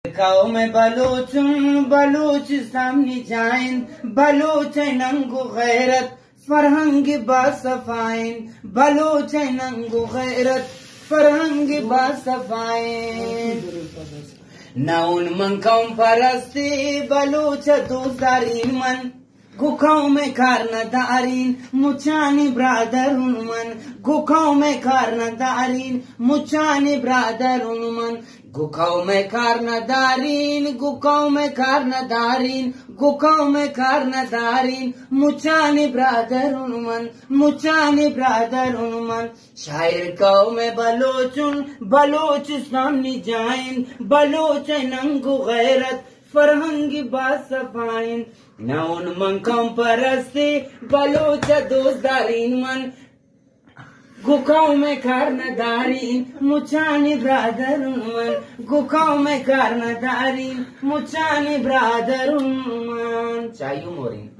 قوم بلوچ بلوچستان جاین بلوچ ننگو غیرت فرهنگ با صفاین بلوچ ننگو غیرت فرهنگ با صفاین نون من قوم پرستی بلوچ دوزدارین من گو قوم کار ندارین مچانی برادرون من گو قوم کار ندارین مچانی برادرون من گو قوم کار ندارین گو قوم کار ندارین گو قوم کار ندارین مچانی برادرون من مچانی برادرون من شاعر قوم بلوچون بلوچستان جاین بلوچ ننگو غیرت فرهنگی با صفاین نون من قوم پرستی بلوچ دوزدارین من گو قوم کار ندارین مچانی برادرون من گو قوم کار ندارین مچانی برادرون من چایو مورین